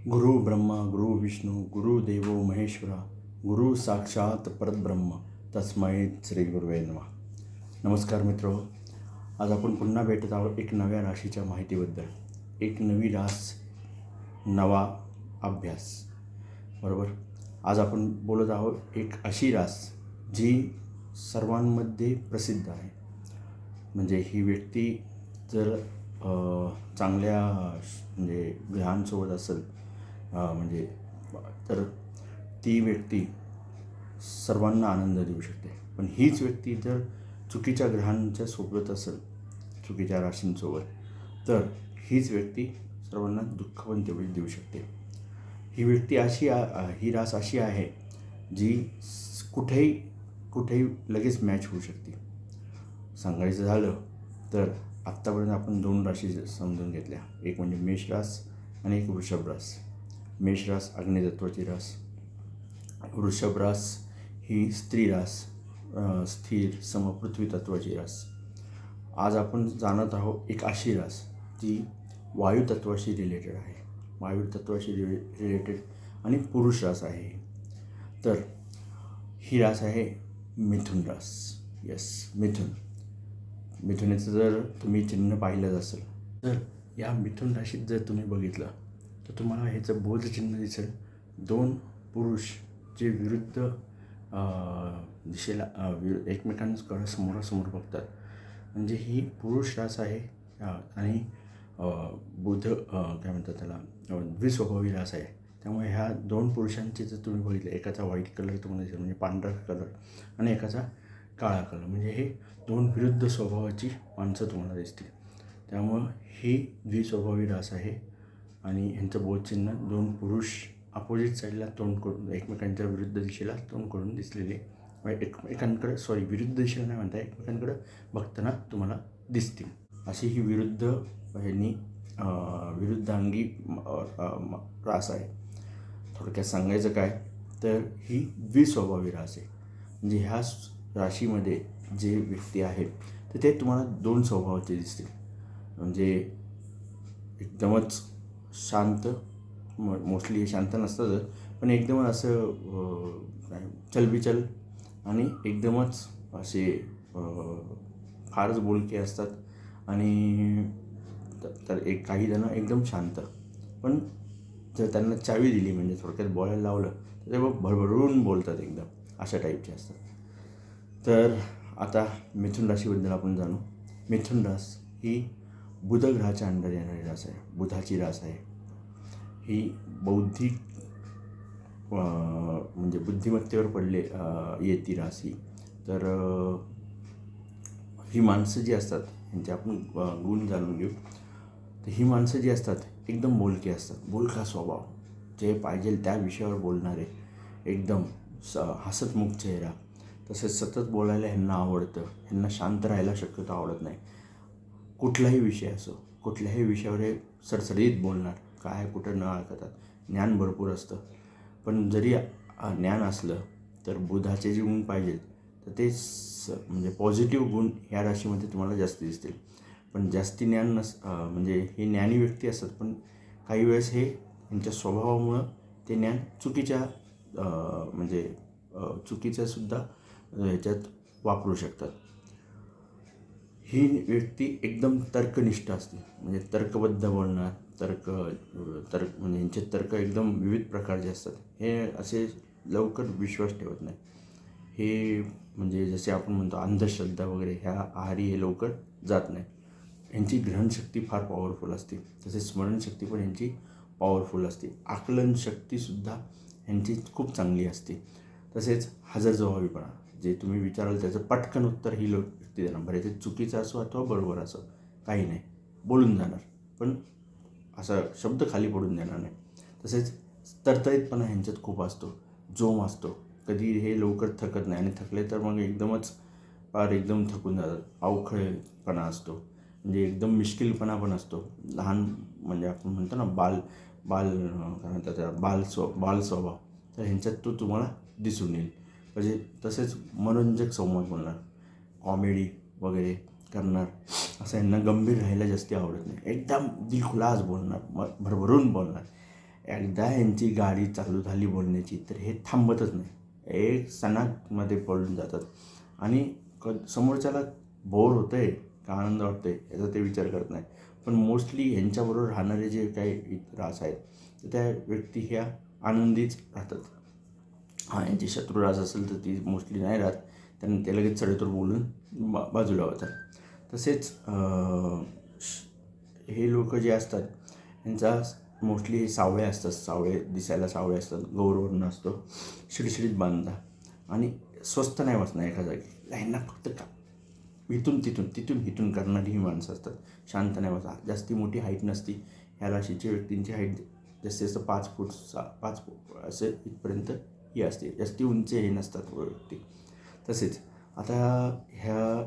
गुरु ब्रह्मा गुरु विष्णू गुरुदेवो महेश्वरा गुरु साक्षात परब्रह्म तस्मै श्री गुरुवे नमः. नमस्कार मित्रो, आज आपण पुन्हा भेटत आहोत एक नव्या राशीच्या माहितीबद्दल. एक नवी रास, नवा अभ्यास. बरोबर. आज आपण बोलत आहोत एक अशी रास जी सर्वांमध्ये प्रसिद्ध आहे. म्हणजे ही व्यक्ती जर चांगल्या म्हणजे ग्रहांसोबत असेल म्हणजे तर ती व्यक्ती सर्वांना आनंद देऊ शकते. पण हीच व्यक्ती जर चुकीच्या ग्रहांच्या सोबत असेल, चुकीच्या राशींसोबत, तर हीच व्यक्ती सर्वांना दुःख पण तेवढीच देऊ शकते. ही व्यक्ती ही रास अशी आहे जी कुठेही लगेच मॅच होऊ शकते. सांगायचं झालं तर आत्तापर्यंत आपण 2 राशी समजून घेतल्या. एक म्हणजे मेष रास आणि एक वृषभ रास. मेष रास अग्नितत्वाची रास, वृषभ रास ही स्त्री रास, स्थिर समपृथ्वी तत्वाची रास. आज आपण जाणत आहोत एक अशी रास जी वायुतत्वाशी रिलेटेड आहे. वायुतत्वाशी रिलेटेड आणि पुरुष रास आहे. तर ही रास आहे मिथुन रास. येस, मिथुनाचं जर तुम्ही चिन्ह पाहिलं असेल तर या मिथुन राशीत जर तुम्ही बघितलं तर तुम्हाला ह्याचं बोधचिन्ह दिसेल. 2 पुरुष जे विरुद्ध दिशेला एकमेकांकडे समोरासमोर बघतात. म्हणजे ही पुरुष रास आहे. आणि बुध काय म्हणतात त्याला, द्विस्वभावी रास आहे. त्यामुळे ह्या 2 पुरुषांचे जर तुम्ही बघितले, एकाचा व्हाईट कलर तुम्हाला दिसेल म्हणजे पांढरा कलर, आणि एकाचा काळा कलर, म्हणजे हे 2 विरुद्ध स्वभावाची माणसं तुम्हाला दिसतील. त्यामुळं ही द्विस्वभावी रास आहे. आणि ह्यांचं बोधचिन्ह 2 पुरुष अपोजिट साईडला तोंड करून, एकमेकांच्या विरुद्ध दिशेला तोंड करून दिसलेले, एकमेकांकडे विरुद्ध दिशेला नाही म्हणता, एकमेकांकडे बघताना तुम्हाला दिसतील. अशी ही विरुद्धांगी रास आहे. थोडक्यात सांगायचं काय तर ही द्विस्वभावी रास आहे. म्हणजे ह्या राशीमध्ये जे व्यक्ती आहेत तर ते तुम्हाला 2 स्वभावाचे दिसतील. म्हणजे एकदमच शांत, मोस्टली हे शांत नसतं, पण एकदमच असं चलबिचल आणि एकदमच असे फारच बोलके असतात. आणि तर काही जण एकदम शांत, पण जर त्यांना चावी दिली, म्हणजे थोडक्यात बोलायला लावलं तर ते भरभरून बोलतात, एकदम अशा टाईपचे असतात. तर आता मिथुन राशीबद्दल आपण जाणू. मिथुन रास ही बुध ग्रहाच्या अंडर येणारी रास आहे. बुधाची रास आहे. ही बौद्धिक म्हणजे बुद्धिमत्तेवर येती रास ही. तर ही माणसं जी असतात यांचे आपण गुण जाणून घेऊ. तर ही माणसं जी असतात एकदम बोलकी असतात. बोलका स्वभाव, जे पाहिजे त्या विषयावर बोलणारे, एकदम हसतमुख चेहरा. तसेच सतत बोलायला ह्यांना आवडतं. ह्यांना शांत राहायला शक्यतो आवडत नाही. कुठलाही विषय असो, कुठल्याही विषयावर हे सरसरीत बोलणार, काय कुठं न ऐकतात. ज्ञान भरपूर असतं. पण जरी ज्ञान असलं तर बुधाचे जे गुण पाहिजेत तर ते म्हणजे पॉझिटिव्ह गुण ह्या राशीमध्ये तुम्हाला जास्त दिसतील. पण जास्ती ज्ञान म्हणजे हे ज्ञानी व्यक्ती असतात, पण काही वेळेस हे यांच्या स्वभावामुळं ते ज्ञान म्हणजे चुकीच्यासुद्धा ह्याच्यात वापरू शकतात. ही व्यक्ती एकदम तर्कनिष्ठ असते. म्हणजे तर्कबद्ध बोलणार, तर्क म्हणजे यांचे तर्क एकदम विविध प्रकारचे असतात. हे असे लवकर विश्वास ठेवत नाही. हे म्हणजे जसे आपण म्हणतो अंधश्रद्धा वगैरे ह्या आहारी हे लवकर जात नाही. यांची ग्रहणशक्ती फार पॉवरफुल असते. तसेच स्मरणशक्ती पण यांची पॉवरफुल असते. आकलनशक्तीसुद्धा यांची खूप चांगली असते. तसेच हजरजबाबीपणा, जे तुम्ही विचाराल त्याचं पटकन उत्तर ही व्यक्ती देणार. बरं, ते चुकीचं असो अथवा बरोबर असो, काही नाही, बोलून जाणार, पण असा शब्द खाली पडून देणार नाही. तसेच तरतरीतपणा ह्यांच्यात खूप असतो, जोम असतो. कधी हे लवकर थकत नाही, आणि थकले तर मग एकदमच एकदम थकून जातात. अवखळेपणा असतो, म्हणजे एकदम मिश्किलपणा पण असतो. लहान म्हणजे आपण म्हणतो ना बाल काय म्हणतात त्याला, बाल स्वभाव, तर ह्यांच्यात तो तुम्हाला दिसून येईल. म्हणजे तसेच मनोरंजक संवाद बोलणार, कॉमेडी वगैरे करणार. असं यांना गंभीर राहायला जास्त आवडत नाही. एकदम दिलखुलास बोलणार, भरभरून बोलणार. एकदा यांची गाडी चालू झाली बोलण्याची तर हे थांबतच नाही, एक सणामध्ये पडून जातात आणि समोरच्याला बोर होतं आहे का आनंद वाटतो आहे याचा ते विचार करत नाही. पण मोस्टली ह्यांच्याबरोबर राहणारे जे काही रास आहेत तर त्या व्यक्ती ह्या आनंदीच राहतात. हां, यांची शत्रुरास असेल तर ती मोस्टली नाही राहत, त्यांना ते लगेच चढेतोड बोलून बाजूला होतात. तसेच हे लोक जे असतात यांचा मोस्टली हे सावळे असतात, सावळे दिसायला सावळे असतात, गौरवर्ण असतो, शिडशिडीत बांधता आणि स्वस्त नाही बसणार एका जागी. ह्यांना फक्त का इथून तिथून तिथून इथून करणारी ही माणसं असतात, शांत नाही बसा. जास्ती मोठी हाईट नसती ह्या राशीच्या व्यक्तींची. हाईट जास्तीत जास्त 5 फूट 5 फूट असं इथपर्यंत ही असते, जास्ती उंच हे नसतात व्यक्ती. तसेच आता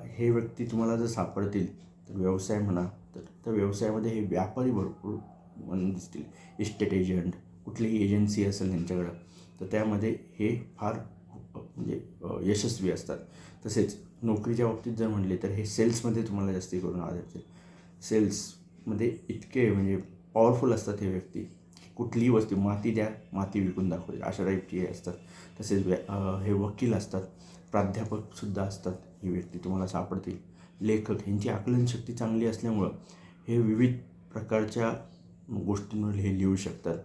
हे व्यक्ती तुम्हाला जर सापडतील तर व्यवसाय म्हणा तर व्यवसायामध्ये हे व्यापारी भरपूर दिसतील. इस्टेट एजंट, कुठलीही एजन्सी असेल त्यांच्याकडं तर त्यामध्ये हे फार म्हणजे यशस्वी असतात. तसेच नोकरीच्या बाबतीत जर म्हणले तर हे सेल्समध्ये तुम्हाला जास्ती करून आढळतील. सेल्समध्ये इतके म्हणजे पॉवरफुल असतात हे व्यक्ती, कुठलीही वस्तू माती द्या माती विकून दाखवते अशा टाईपची हे असतात. तसेच हे वकील असतात, प्राध्यापकसुद्धा असतात ही व्यक्ती तुम्हाला सापडतील. लेखक, ह्यांची आकलनशक्ती चांगली असल्यामुळं हे विविध प्रकारच्या गोष्टींवर हे लिहू शकतात.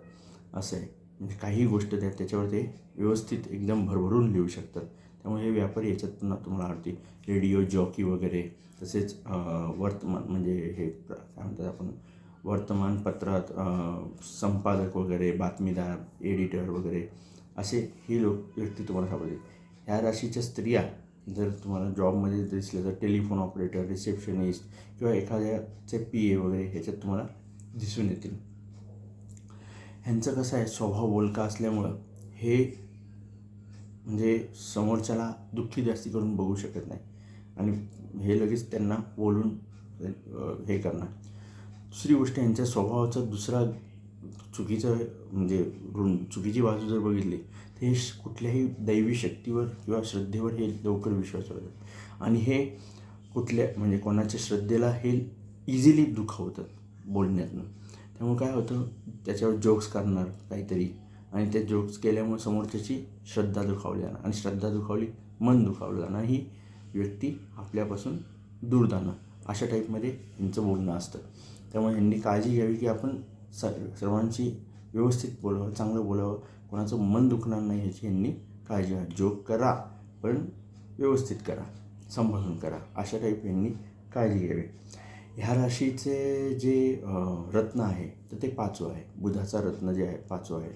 असं आहे, म्हणजे काही गोष्ट द्या त्याच्यावर ते व्यवस्थित एकदम भरभरून लिहू शकतात. त्यामुळे हे व्यापारी याच्यात पुन्हा तुम्हाला आवडतील. रेडिओ जॉकी वगैरे, तसेच वर्तमान म्हणजे हे काय म्हणतात आपण वर्तमानपत्रात संपादक वगैरे, बातमीदार, एडिटर वगैरे असे ही व्यक्ती तुम्हाला सापडतील. ह्या राशीच्या स्त्रिया जर तुम्हाला जॉबमध्ये दिसलं तर टेलिफोन ऑपरेटर, रिसेप्शनिस्ट किंवा एखाद्याचे PA वगैरे ह्याच्यात तुम्हाला दिसून येतील. ह्यांचं कसं आहे, स्वभाव बोलका असल्यामुळं हे म्हणजे समोरच्याला दुःखी जास्ती करून बघू शकत नाही आणि हे लगेच त्यांना बोलून हे करणार. दुसरी गोष्ट, यांच्या स्वभावाचा दुसरा चुकीचं म्हणजे चुकीची बाजू जर बघितली तर हे कुठल्याही दैवी शक्तीवर किंवा श्रद्धेवर हे लवकर विश्वास ठेवतात आणि हे कुठल्या म्हणजे कोणाच्या श्रद्धेला हे इझिली दुखावतात बोलण्यातनं. त्यामुळे काय होतं, त्याच्यावर जोक्स करणार काहीतरी आणि ते जोक्स केल्यामुळे समोरच्याची श्रद्धा दुखावली जाणार आणि श्रद्धा दुखावली मन दुखावलं जाणार, ही व्यक्ती आपल्यापासून दूर जाणं अशा टाईपमध्ये यांचं बोलणं असतं. त्यामुळे ह्यांनी काळजी घ्यावी की आपण सर्वांशी व्यवस्थित बोलावं, चांगलं बोलावं, कोणाचं मन दुखणार नाही ह्याची यांनी काळजी घ्या. जोक करा पण व्यवस्थित करा, सांभाळून करा, अशा टाईप यांनी काळजी घ्यावी. ह्या राशीचे जे रत्न आहे तर ते 5वं आहे. बुधाचा रत्न जे आहे 5वं आहे.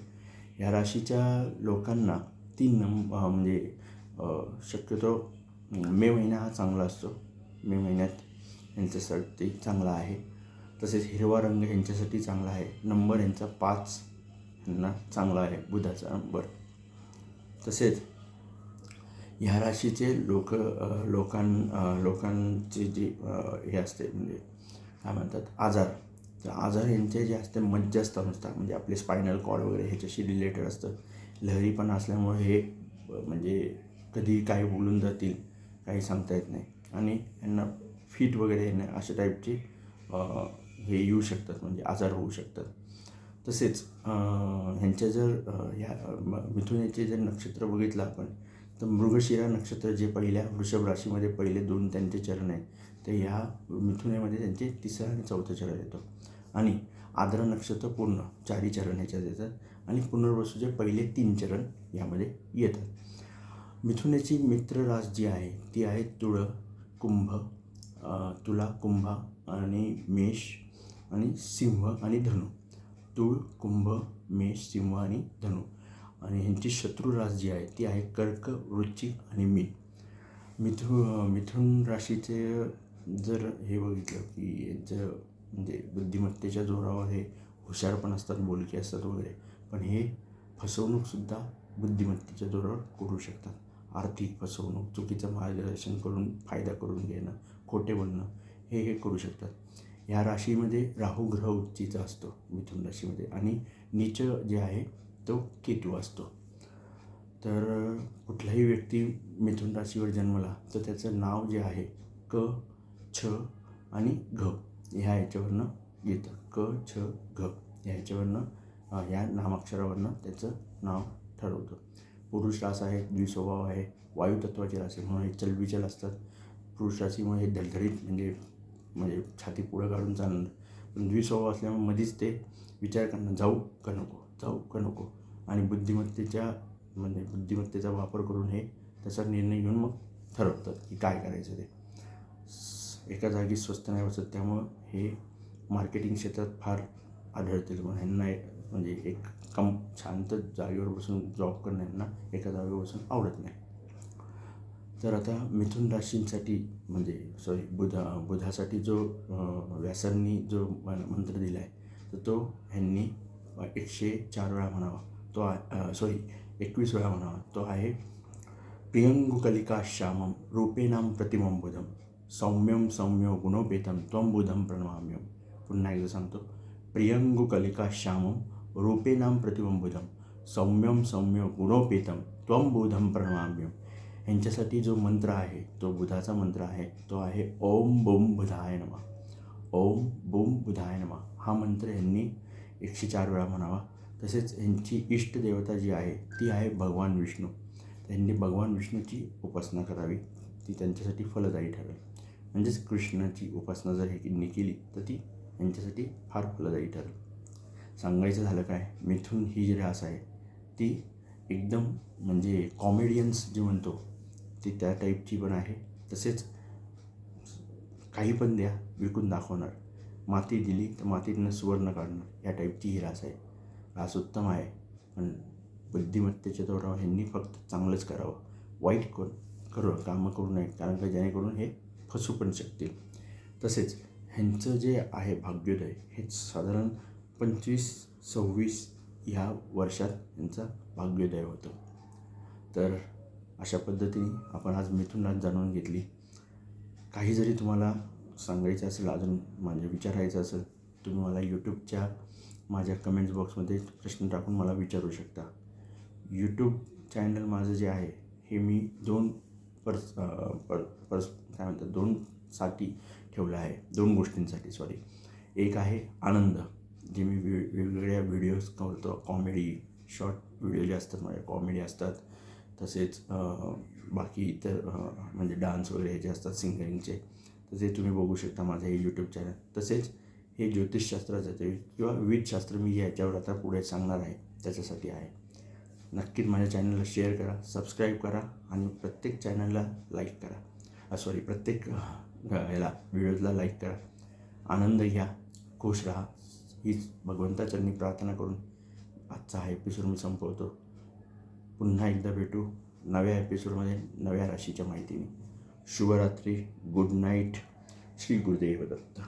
ह्या राशीच्या लोकांना 3 म्हणजे शक्यतो मे महिना हा चांगला असतो. मे महिन्यात यांच्यासाठी चांगला आहे. तसेच हिरवा रंग ह्यांच्यासाठी चांगला आहे. नंबर यांचा 5 ह्यांना चांगला आहे, बुधाचा नंबर. तसेच ह्या राशीचे लोकांचे जे हे असते म्हणजे काय म्हणतात आजार, तर आजार यांचे जे असते मज्जास्थान असतात म्हणजे आपले स्पायनल कॉर्ड वगैरे ह्याच्याशी रिलेटेड असतं. लहरीपणा असल्यामुळे हे म्हणजे कधी काय बोलून जातील काही सांगता येत नाही आणि यांना फिट वगैरे येणे अशा टाईपचे हे येऊ शकतात म्हणजे आजार होऊ शकतात. तसेच ह्यांच्या जर ह्या मिथुनाचे जर नक्षत्र बघितलं आपण तर मृगशिरा नक्षत्र जे पहिल्या वृषभ राशीमध्ये पहिले 2 त्यांचे चरण आहेत तर ह्या मिथुनेमध्ये त्यांचे 3रं आणि 4थं चरण येतं आणि आर्द्रा नक्षत्र पूर्ण 4ही चरण ह्याच्यात येतात आणि पुनर्वसूचे पहिले 3 चरण यामध्ये येतात. मिथुनेची मित्र रास जी आहे ती आहे तुला, कुंभ आणि मेष आणि सिंह आणि धनु. तुळ, कुंभ, मेष, सिंह आणि धनु. आणि ह्यांची शत्रू रास जी आहे ती आहे कर्क, वृश्चिक आणि मीन. मिथुन राशीचे जर हे बघितलं की यांचं म्हणजे बुद्धिमत्तेच्या जोरावर हे हुशार पण असतात, बोलके असतात वगैरे, पण हे फसवणूकसुद्धा बुद्धिमत्तेच्या जोरावर करू शकतात. आर्थिक फसवणूक, चुकीचं मार्गदर्शन करून फायदा करून घेणं, खोटे बोलणं हे करू शकतात. ह्या राशीमध्ये राहू ग्रह उच्चीचा असतो मिथुन राशीमध्ये आणि नीच जे आहे तो केतू असतो. तर कुठलाही व्यक्ती मिथुन राशीवर जन्मला तर त्याचं नाव जे आहे क, छ आणि घ ह्या ह्याच्यावरनं येतं. क, छ, घ ह्या ह्याच्यावरनं ह्या नामाक्षरावरनं त्याचं नाव ठरवतं. पुरुष रास आहे, द्विस्वभाव आहे, वायुतत्वाची रास आहे म्हणून हे चलबिचल असतात. पुरुष राशीमुळे हे धडधडीत म्हणजे छाती पुढं काढून चालणं, पण द्विस्वभाव असल्यामुळे मध्येच ते विचार करणं, जाऊ का नको आणि बुद्धिमत्तेचा वापर करून हे त्याचा निर्णय घेऊन मग ठरवतात की काय करायचं ते. एका जागी स्वस्त नाही बसत, त्यामुळं हे मार्केटिंग क्षेत्रात फार आढळतील. पण ह्यांना म्हणजे एक शांत जागेवर बसून जॉब करणं ह्यांना एका जागेवर बसून आवडत नाही. तर आता मिथुन राशींसाठी म्हणजे बुधासाठी जो व्यासांनी जो मंत्र दिला आहे तर तो ह्यांनी 104 वेळा म्हणावा. 21 वेळा म्हणावा. तो आहे प्रियंगुकलिका श्यामम रूपेणाम प्रतिमं बुधम सौम्यं सौम्यो गुणोपेतं त्वं बुधं प्रणमाम्यहम्. पुन्हा एकदा सांगतो. प्रियंगुकलिका श्यामं रूपेणाम प्रतिमं बुधम सौम्यं सौम्यो गुणोपेतं त्वं बुधं प्रणमाम्यहम्. ह्यांच्यासाठी जो मंत्र आहे, तो बुधाचा मंत्र आहे, तो आहे ओम बुम बुधाय नमः. ओम बुम बुधाय नमः हा मंत्र ह्यांनी 104 वेळा म्हणावा. तसेच ह्यांची इष्टदेवता जी आहे ती आहे भगवान विष्णू. त्यांनी भगवान विष्णूची उपासना करावी, ती त्यांच्यासाठी फलदायी ठरेल. म्हणजेच कृष्णाची उपासना जर ह्यांनी केली तर ती यांच्यासाठी फार फलदायी ठरेल. सांगायचं झालं काय, मिथुन ही जी रास आहे ती एकदम म्हणजे कॉमेडियन्स जे म्हणतो ती त्या टाईपची पण आहे. तसेच काही पण द्या विकून दाखवणार, माती दिली तर मातीतनं सुवर्ण काढणार, या टाईपची ही रास आहे. रास उत्तम आहे, पण बुद्धिमत्तेच्या जोरावर ह्यांनी फक्त चांगलंच करावं, वाईट कामं करू नये, कारण का जेणेकरून हे फसू पण शकतील. तसेच ह्यांचं जे आहे भाग्योदय हे साधारण 25-26 ह्या वर्षात ह्यांचा भाग्योदय होतं. तर अशा पद्धतीने आपण आज मिथुन रास जाणून घेतली. काही जरी तुम्हाला सांगायचं असेल, अजून म्हणजे विचारायचं असेल, तुम्ही मला यूट्यूबच्या माझ्या कमेंट्स बॉक्समध्ये प्रश्न टाकून मला विचारू शकता. यूट्यूब चॅनल माझं जे आहे हे मी दोन साठी ठेवलं आहे. 2 गोष्टींसाठी एक आहे आनंद, जे मी वेगवेगळ्या व्हिडिओज करतो, कॉमेडी शॉर्ट व्हिडिओ जे असतात माझ्या कॉमेडी असतात. तसेच बाकी इतर म्हणजे डान्स वगैरे जे असतात सिंगिंगचे, तर ते तुम्ही बघू शकता माझं हे यूट्यूब चॅनल. तसेच हे ज्योतिषशास्त्राचं किंवा विविध शास्त्र मी याच्यावर आता पुढे सांगणार आहे त्याच्यासाठी आहे. नक्कीच माझ्या चॅनलला शेअर करा, सबस्क्राईब करा आणि प्रत्येक चॅनलला लाईक करा. प्रत्येक व्हिडिओला लाईक करा. आनंद घ्या, खुश राहा, हीच भगवंताचरणी प्रार्थना करून आजचा हा एपिसोड मी संपवतो. पुन्हा एकदा भेटू नव्या एपिसोडमध्ये नव्या राशीच्या माहितीने. शुभरात्री, गुड नाईट, श्री गुरुदेव दत्त.